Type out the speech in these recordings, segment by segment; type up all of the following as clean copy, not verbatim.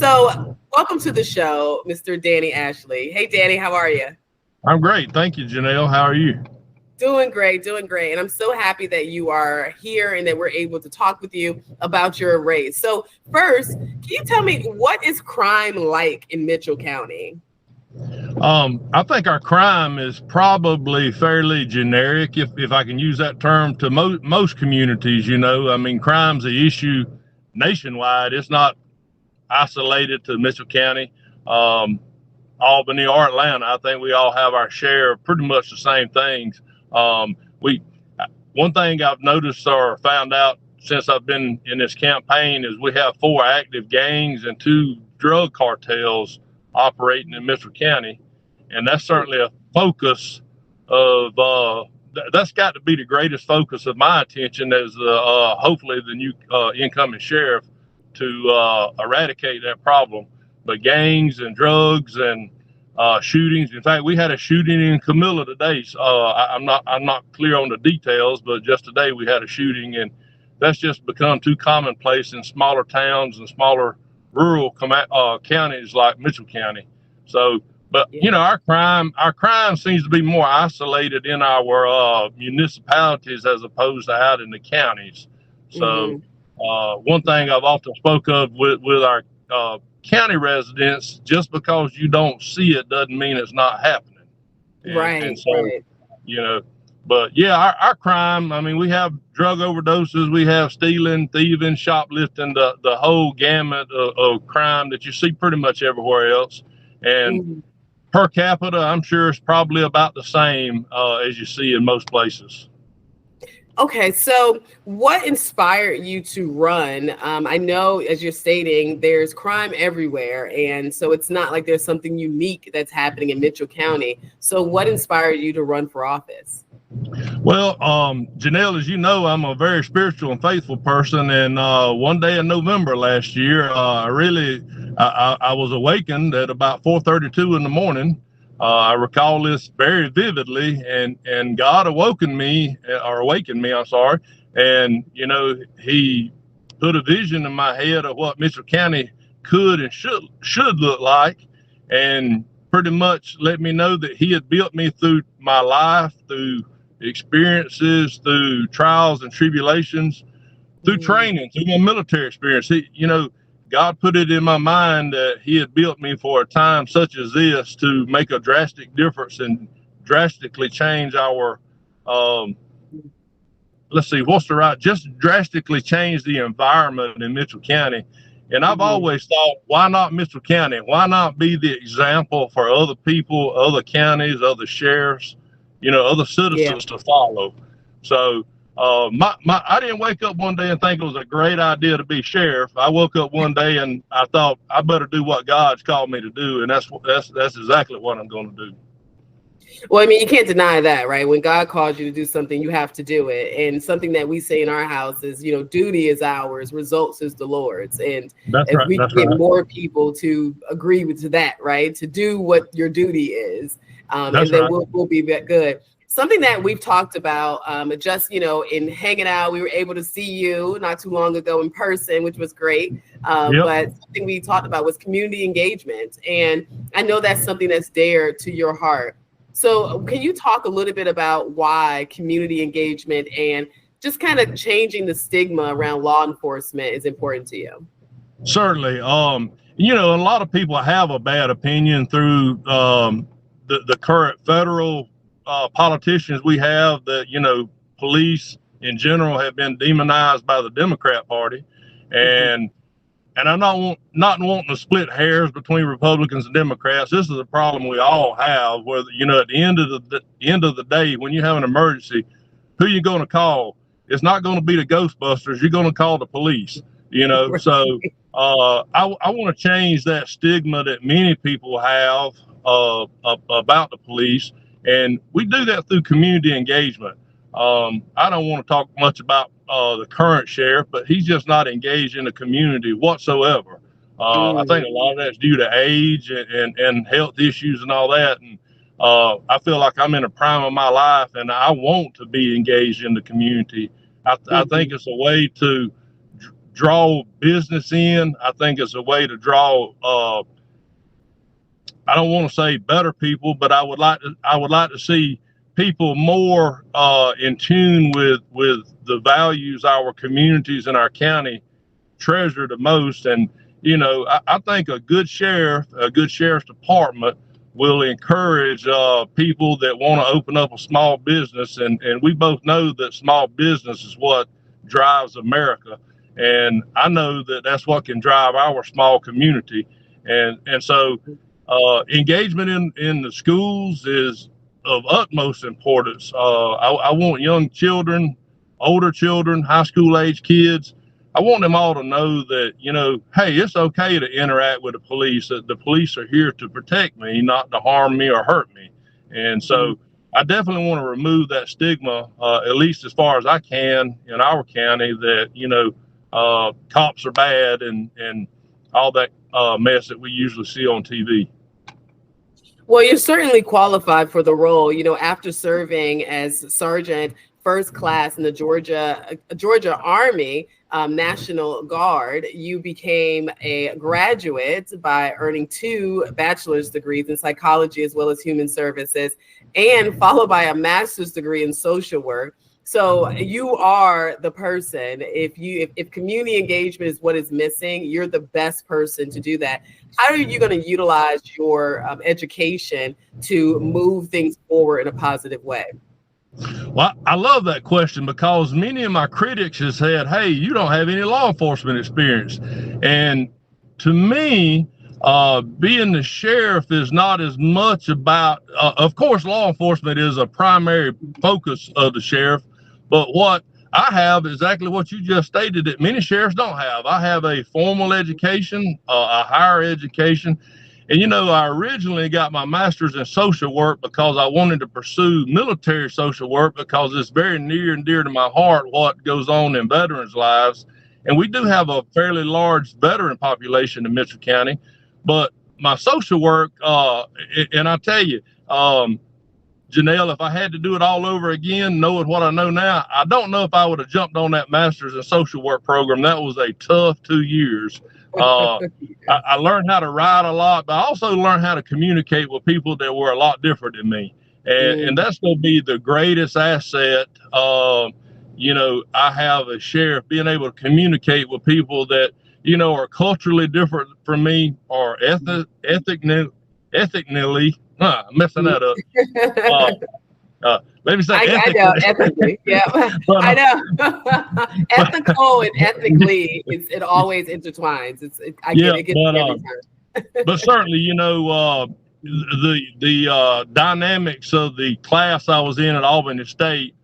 So welcome to the show, Mr. Danny Ashley. Hey, Danny, how are you? I'm great. Thank you, Janelle. How are you? Doing great, doing great. And I'm so happy that you are here and that we're able to talk with you about your race. So first, can you tell me, what is crime like in Mitchell County? I think our crime is probably fairly generic, if I can use that term, to most communities. I mean, crime's an issue nationwide. It's not isolated to Mitchell County, Albany, or Atlanta. I think we all have our share of pretty much the same things. We One thing I've noticed or found out since I've been in this campaign is we have 4 active gangs and 2 drug cartels operating in Mitchell County, and that's certainly a focus of that's got to be the greatest focus of my attention as hopefully the new incoming sheriff to eradicate that problem. But gangs and drugs and shootings. In fact, we had a shooting in Camilla today. I'm not clear on the details, but just today we had a shooting, and that's just become too commonplace in smaller towns and smaller rural counties like Mitchell County. So, but our crime seems to be more isolated in our municipalities as opposed to out in the counties. So, one thing I've often spoke of with our county residents, just because you don't see it doesn't mean it's not happening. And so, but yeah, our crime, I mean, we have drug overdoses, we have stealing, thieving, shoplifting, the whole gamut of crime that you see pretty much everywhere else. And per capita, I'm sure it's probably about the same as you see in most places. Okay, so what inspired you to run? I know, as you're stating, there's crime everywhere, and so it's not like there's something unique that's happening in Mitchell County. So what inspired you to run for office? Well, Janelle, as you know, I'm a very spiritual and faithful person, and one day in November last year, I was awakened at about 4:32 in the morning. I recall this very vividly, and God awakened me, I'm sorry. And, he put a vision in my head of what Mitchell County could and should look like, and pretty much let me know that he had built me through my life, through experiences, through trials and tribulations, through training, through my military experience. God put it in my mind that he had built me for a time such as this to make a drastic difference and drastically change our, just drastically change the environment in Mitchell County. And I've always thought, why not Mitchell County? Why not be the example for other people, other counties, other sheriffs, other citizens to follow? So, I didn't wake up one day and think it was a great idea to be sheriff. I woke up one day and I thought I better do what God's called me to do, and that's exactly what I'm going to do. Well, I mean, you can't deny that, right? When God calls you to do something, you have to do it. And something that we say in our house is, duty is ours, results is the Lord's. And if we can get more people to agree to that, right, to do what your duty is, and then we'll be good. Something that we've talked about, just, in hanging out, we were able to see you not too long ago in person, which was great. But something we talked about was community engagement. And I know that's something that's dear to your heart. So can you talk a little bit about why community engagement and just kind of changing the stigma around law enforcement is important to you? Certainly. A lot of people have a bad opinion through the current federal politicians we have, that police in general have been demonized by the Democrat Party, and I'm not wanting to split hairs between Republicans and Democrats. This is a problem we all have. Where at the end of the day, when you have an emergency, who you going to call? It's not going to be the Ghostbusters. You're going to call the police. So I want to change that stigma that many people have about the police. And we do that through community engagement. I don't want to talk much about the current sheriff, but he's just not engaged in the community whatsoever. I think a lot of that's due to age and health issues and all that. And I feel like I'm in the prime of my life, and I want to be engaged in the community. I think it's a way to draw business in. I think it's a way to draw, I don't want to say better people, but I would like to see people more in tune with the values our communities and our county treasure the most. And I think a good sheriff's department will encourage people that want to open up a small business, and we both know that small business is what drives America, and I know that that's what can drive our small community. And so engagement in the schools is of utmost importance. I want young children, older children, high school age kids, I want them all to know that, hey, it's okay to interact with the police, that the police are here to protect me, not to harm me or hurt me. And so I definitely want to remove that stigma, at least as far as I can in our county, that, cops are bad and all that mess that we usually see on TV. Well, you're certainly qualified for the role. After serving as Sergeant First Class in the Georgia Army National Guard, you became a graduate by earning 2 bachelor's degrees in psychology as well as human services, and followed by a master's degree in social work. So you are the person. If community engagement is what is missing, you're the best person to do that. How are you going to utilize your education to move things forward in a positive way? Well, I love that question, because many of my critics have said, hey, you don't have any law enforcement experience. And to me, being the sheriff is not as much about, of course, law enforcement is a primary focus of the sheriff, but what I have is exactly what you just stated that many sheriffs don't have. I have a formal education, a higher education. And, I originally got my master's in social work because I wanted to pursue military social work, because it's very near and dear to my heart what goes on in veterans' lives. And we do have a fairly large veteran population in Mitchell County. But my social work, and I tell you, Janelle, if I had to do it all over again, knowing what I know now, I don't know if I would have jumped on that master's in social work program. That was a tough 2 years. I learned how to write a lot, but I also learned how to communicate with people that were a lot different than me. And that's going to be the greatest asset. I have a sheriff, being able to communicate with people that, are culturally different from me, or ethnically, messing that up. Let me say I know, ethically. Yeah, I know. Ethical and ethically, it always intertwines. I get it every time. But certainly, the dynamics of the class I was in at Albany State.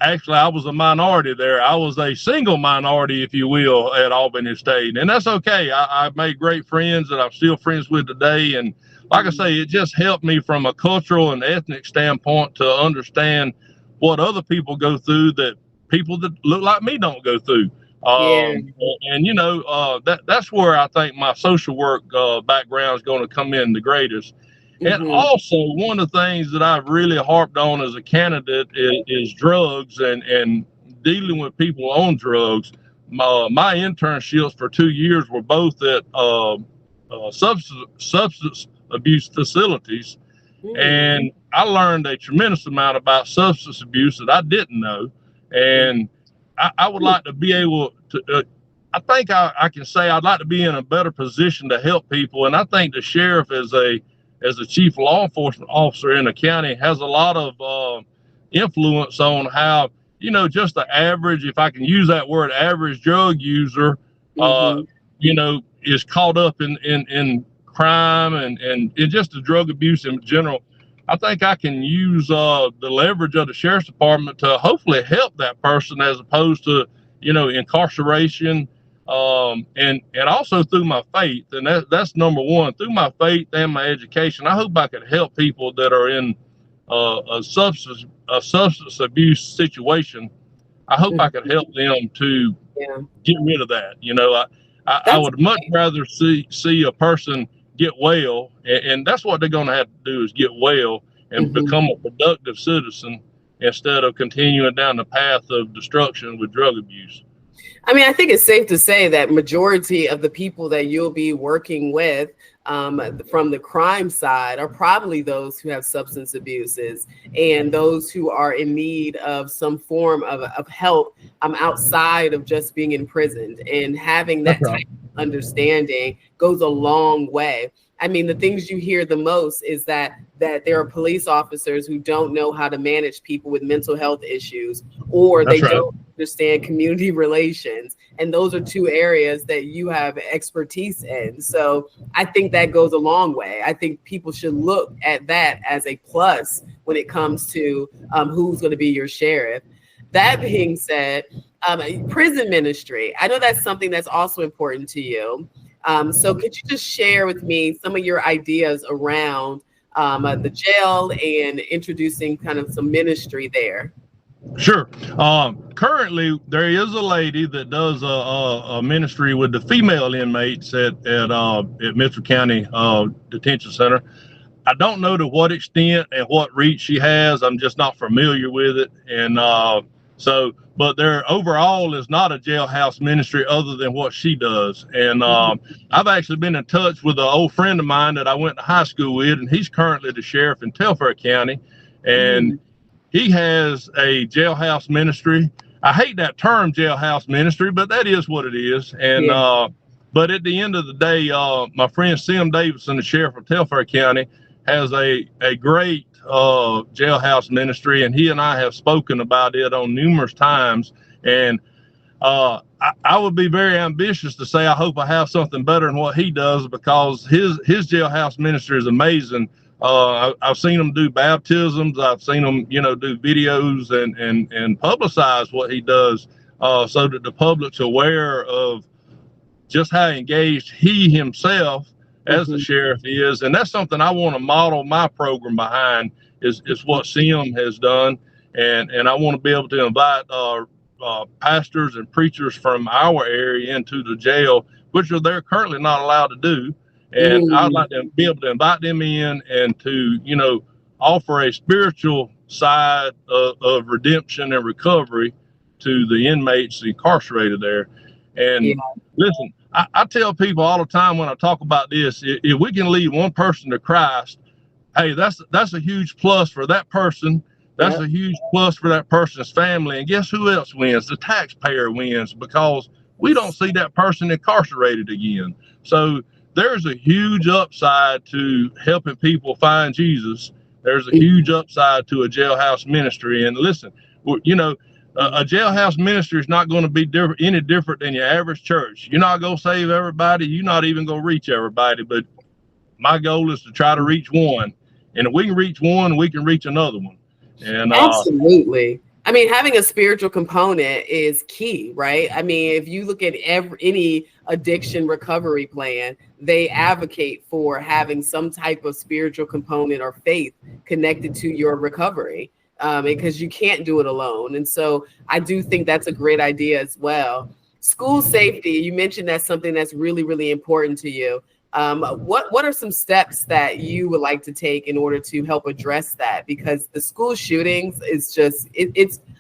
Actually, I was a minority there. I was a single minority, if you will, at Albany State, and that's okay. I made great friends that I'm still friends with today, and like I say, it just helped me from a cultural and ethnic standpoint to understand what other people go through that people that look like me don't go through. And that's where I think my social work background is going to come in the greatest. And also, one of the things that I've really harped on as a candidate is drugs and dealing with people on drugs. My internships for 2 years were both at substance abuse facilities, and I learned a tremendous amount about substance abuse that I didn't know. And I would like to be able to, I think I can say I'd like to be in a better position to help people. And I think the sheriff as a chief law enforcement officer in the county has a lot of influence on how, just the average, if I can use that word, average drug user, is caught up in crime and just the drug abuse in general. I think I can use the leverage of the sheriff's department to hopefully help that person, as opposed to, incarceration, and also through my faith. And that's number one, through my faith and my education. I hope I could help people that are in a substance abuse situation. I hope I could help them to get rid of that. I would much rather see a person get well, and that's what they're going to have to do, is get well and become a productive citizen, instead of continuing down the path of destruction with drug abuse. I mean, I think it's safe to say that majority of the people that you'll be working with from the crime side are probably those who have substance abuses and those who are in need of some form of help outside of just being imprisoned. And having that type of understanding goes a long way. I mean, the things you hear the most is that there are police officers who don't know how to manage people with mental health issues, or they don't understand community relations. And those are two areas that you have expertise in. So I think that goes a long way. I think people should look at that as a plus when it comes to who's going to be your sheriff. That being said, prison ministry, I know that's something that's also important to you. So could you just share with me some of your ideas around the jail and introducing kind of some ministry there? Sure. Currently, there is a lady that does a ministry with the female inmates at Mitchell County Detention Center. I don't know to what extent and what reach she has. I'm just not familiar with it. And but there overall is not a jailhouse ministry other than what she does. And I've actually been in touch with an old friend of mine that I went to high school with, and he's currently the sheriff in Telfair County. And he has a jailhouse ministry. I hate that term jailhouse ministry, but that is what it is. And but at the end of the day, my friend Sim Davidson, the sheriff of Telfair County, has a great jailhouse ministry, and he and I have spoken about it on numerous times. And I would be very ambitious to say I hope I have something better than what he does, because his jailhouse ministry is amazing. I've seen him do baptisms. I've seen him, do videos and publicize what he does, so that the public's aware of just how engaged he himself as the sheriff is. And that's something I want to model my program behind, is what Sim has done. And I want to be able to invite pastors and preachers from our area into the jail, which they're currently not allowed to do. And I'd like to be able to invite them in and to, offer a spiritual side of redemption and recovery to the inmates incarcerated there. And listen, I tell people all the time when I talk about this, if we can lead one person to Christ, hey, that's a huge plus for that person. That's a huge plus for that person's family. And guess who else wins? The taxpayer wins, because we don't see that person incarcerated again. So there's a huge upside to helping people find Jesus. There's a huge upside to a jailhouse ministry. And listen, a jailhouse ministry is not going to be any different than your average church. You're not going to save everybody. You're not even going to reach everybody. But my goal is to try to reach one. And if we can reach one, we can reach another one. And absolutely. I mean, having a spiritual component is key, right? I mean, if you look at any addiction recovery plan, they advocate for having some type of spiritual component or faith connected to your recovery, because you can't do it alone. And so I do think that's a great idea as well. School safety, you mentioned that's something that's really, really important to you. What are some steps that you would like to take in order to help address that? Because the school shootings is just,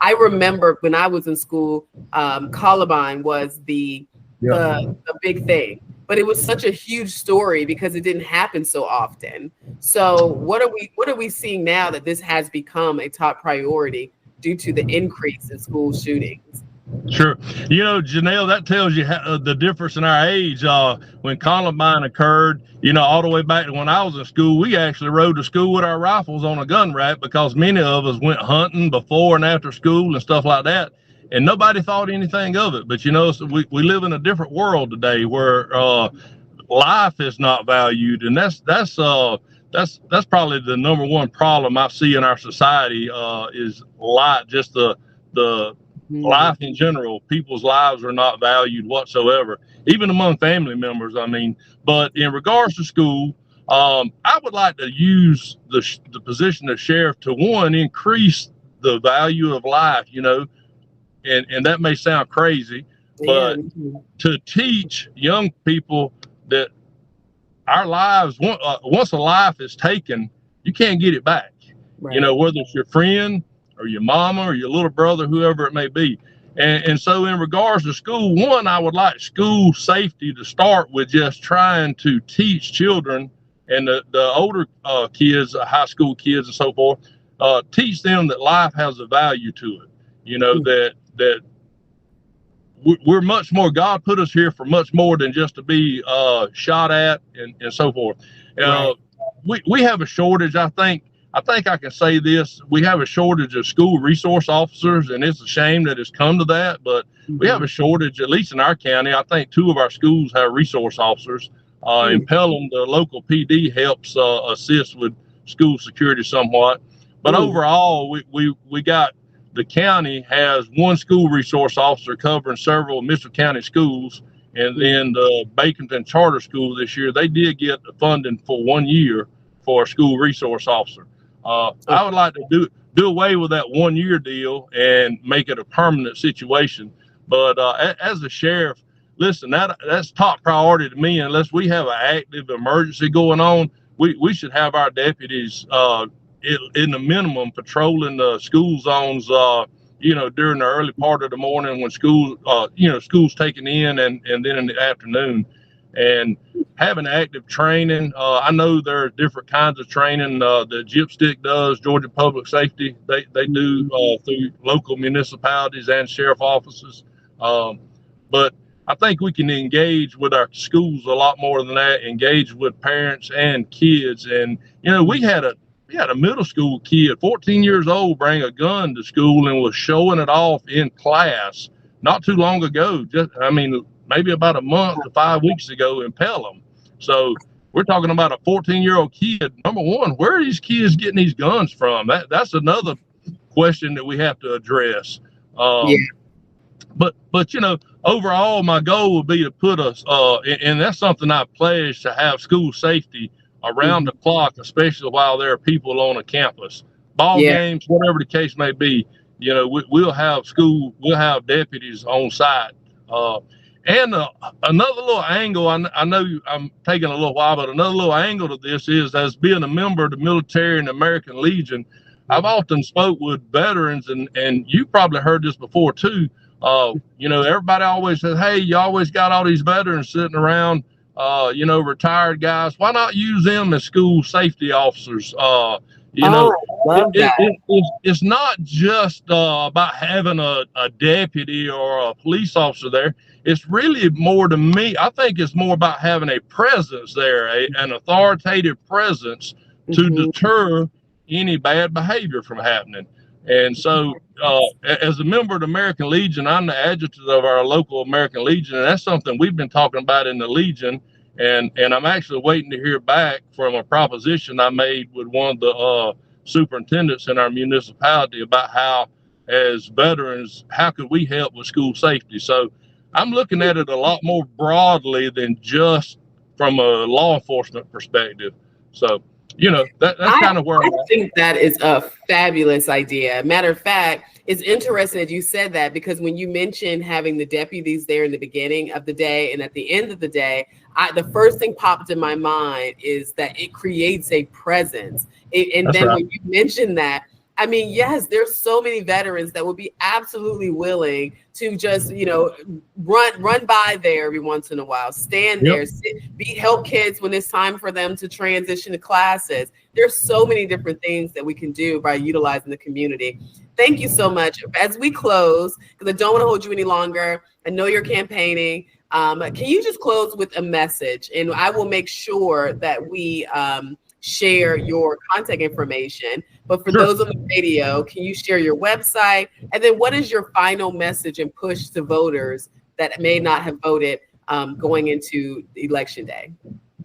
I remember when I was in school, Columbine was the big thing, but it was such a huge story because it didn't happen so often. So what are we seeing now that this has become a top priority due to the increase in school shootings? Sure. Janelle, that tells you the difference in our age. When Columbine occurred, all the way back to when I was in school, we actually rode to school with our rifles on a gun rack, because many of us went hunting before and after school and stuff like that. And nobody thought anything of it. But, so we live in a different world today where life is not valued. And that's probably the number one problem I see in our society, is life, just the life in general. People's lives are not valued whatsoever, even among family members. I mean, but in regards to school, I would like to use the position of sheriff to, one, increase the value of life, and that may sound crazy, but to teach young people that our lives, once a life is taken, you can't get it back. Right. Whether it's your friend or your mama or your little brother, whoever it may be. And so in regards to school, one, I would like school safety to start with just trying to teach children and the older kids, high school kids and so forth, teach them that life has a value to it. You know, that we're much more, God put us here for much more than just to be shot at and so forth. Right. We have a shortage, I think I can say this, we have a shortage of school resource officers, and it's a shame that it's come to that, but we have a shortage, at least in our county. I think 2 of our schools have resource officers. In Pelham, the local PD helps assist with school security somewhat. But overall, we got, the county has 1 school resource officer covering several Mitchell County schools. And then the Baconton Charter School this year, they did get the funding for 1 year for a school resource officer. I would like to do away with that 1 year deal and make it a permanent situation. But as a sheriff, listen, that's top priority to me. Unless we have an active emergency going on, we should have our deputies in the minimum patrolling the school zones, during the early part of the morning when school's taken in, and then in the afternoon. And having active training, I know there are different kinds of training. The GIPSTIC does, Georgia Public Safety, they do through local municipalities and sheriff offices. But I think we can engage with our schools a lot more than that, engage with parents and kids. And, we had a middle school kid, 14 years old, bring a gun to school and was showing it off in class not too long ago. Maybe about a month to 5 weeks ago in Pelham. So we're talking about a 14-year-old kid. Number one, where are these kids getting these guns from? That's another question that we have to address. But overall, my goal would be to put us, and that's something I pledge, to have school safety around the clock, especially while there are people on a campus. Ball games, whatever the case may be, we'll have deputies on site. And another little angle, I know I'm taking a little while, but another little angle to this is, as being a member of the military and American Legion, I've often spoke with veterans, and you probably heard this before too. Everybody always says, hey, you always got all these veterans sitting around, retired guys. Why not use them as school safety officers? It's not just about having a deputy or a police officer there. It's really more, to me, I think it's more about having a presence there, an authoritative presence to deter any bad behavior from happening. And so as a member of the American Legion, I'm the adjutant of our local American Legion, and that's something we've been talking about in the Legion. And I'm actually waiting to hear back from a proposition I made with one of the superintendents in our municipality about how, as veterans, how could we help with school safety? So I'm looking at it a lot more broadly than just from a law enforcement perspective. So, that's kind of where I think that is a fabulous idea. Matter of fact, it's interesting that you said that, because when you mentioned having the deputies there in the beginning of the day and at the end of the day, the first thing popped in my mind is that it creates a presence. When you mentioned that, yes, there's so many veterans that would be absolutely willing to just, run by there every once in a while, stand there, help kids when it's time for them to transition to classes. There's so many different things that we can do by utilizing the community. Thank you so much. As we close, because I don't want to hold you any longer, I know you're campaigning. Can you just close with a message? And I will make sure that we share your contact information. But for those on the radio, can you share your website? And then what is your final message and push to voters that may not have voted going into Election Day?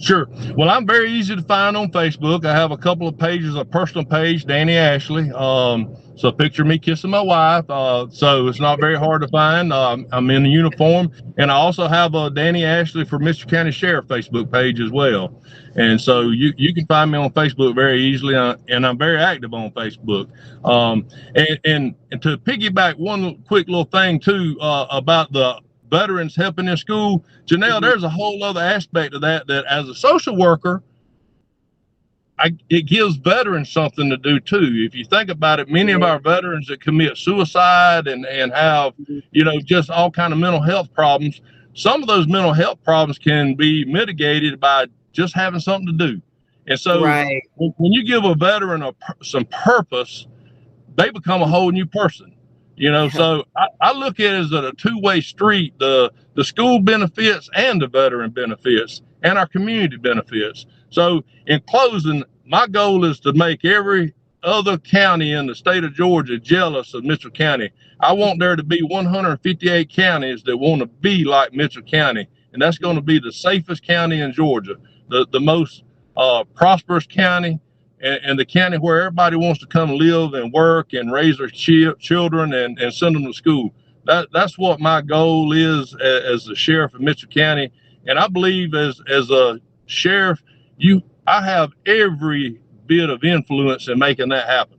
Sure. Well, I'm very easy to find on Facebook. I have a couple of pages, a personal page, Danny Ashley. So picture me kissing my wife. So it's not very hard to find. I'm in the uniform. And I also have a Danny Ashley for Mr. County Sheriff Facebook page as well. And so you can find me on Facebook very easily. And I'm very active on Facebook. And to piggyback one quick little thing too, about the veterans helping in school, Janelle, there's a whole other aspect of that as a social worker, it gives veterans something to do too. If you think about it, many of our veterans that commit suicide and have, just all kind of mental health problems, some of those mental health problems can be mitigated by just having something to do. And so when you give a veteran some purpose, they become a whole new person. So I look at it as a two-way street, the school benefits and the veteran benefits and our community benefits. So in closing, my goal is to make every other county in the state of Georgia jealous of Mitchell County. I want there to be 158 counties that want to be like Mitchell County, and that's going to be the safest county in Georgia, the most prosperous county, and the county where everybody wants to come live and work and raise their children and send them to school. That's what my goal is as the sheriff of Mitchell County. And I believe as a sheriff, I have every bit of influence in making that happen.